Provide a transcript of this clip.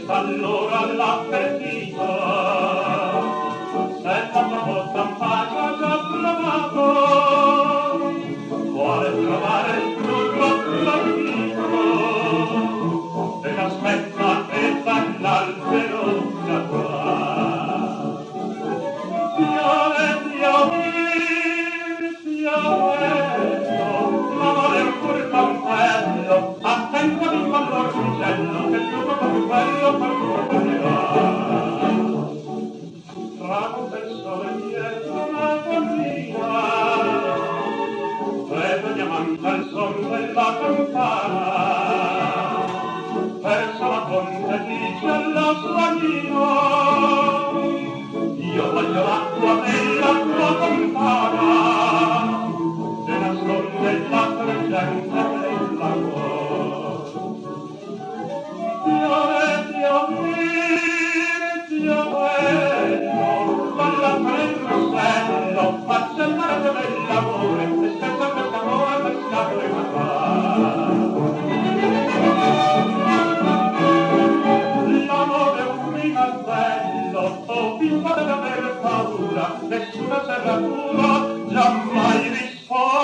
Allora l'avvertito se la tua campagna già provato vuole trovare il frutto florito e l'aspetta e dall'albero da qua fiore, l'amore è un pur campello attento di quell'orticello che tutto come quello per tornerà tra un bel sole dietro una collina vedo diamante al son della campana perso la fonte dice allo slanino io voglio l'acqua della tua campana se nasconde la sorgente della cuore Dio bello, balla per il rossello, faccia il mare dell'amore, e scherza per l'amore, per scapole mamma. L'amore è un minardello, oh bimba deve avere paura, nessuna serratura, giammai risponde.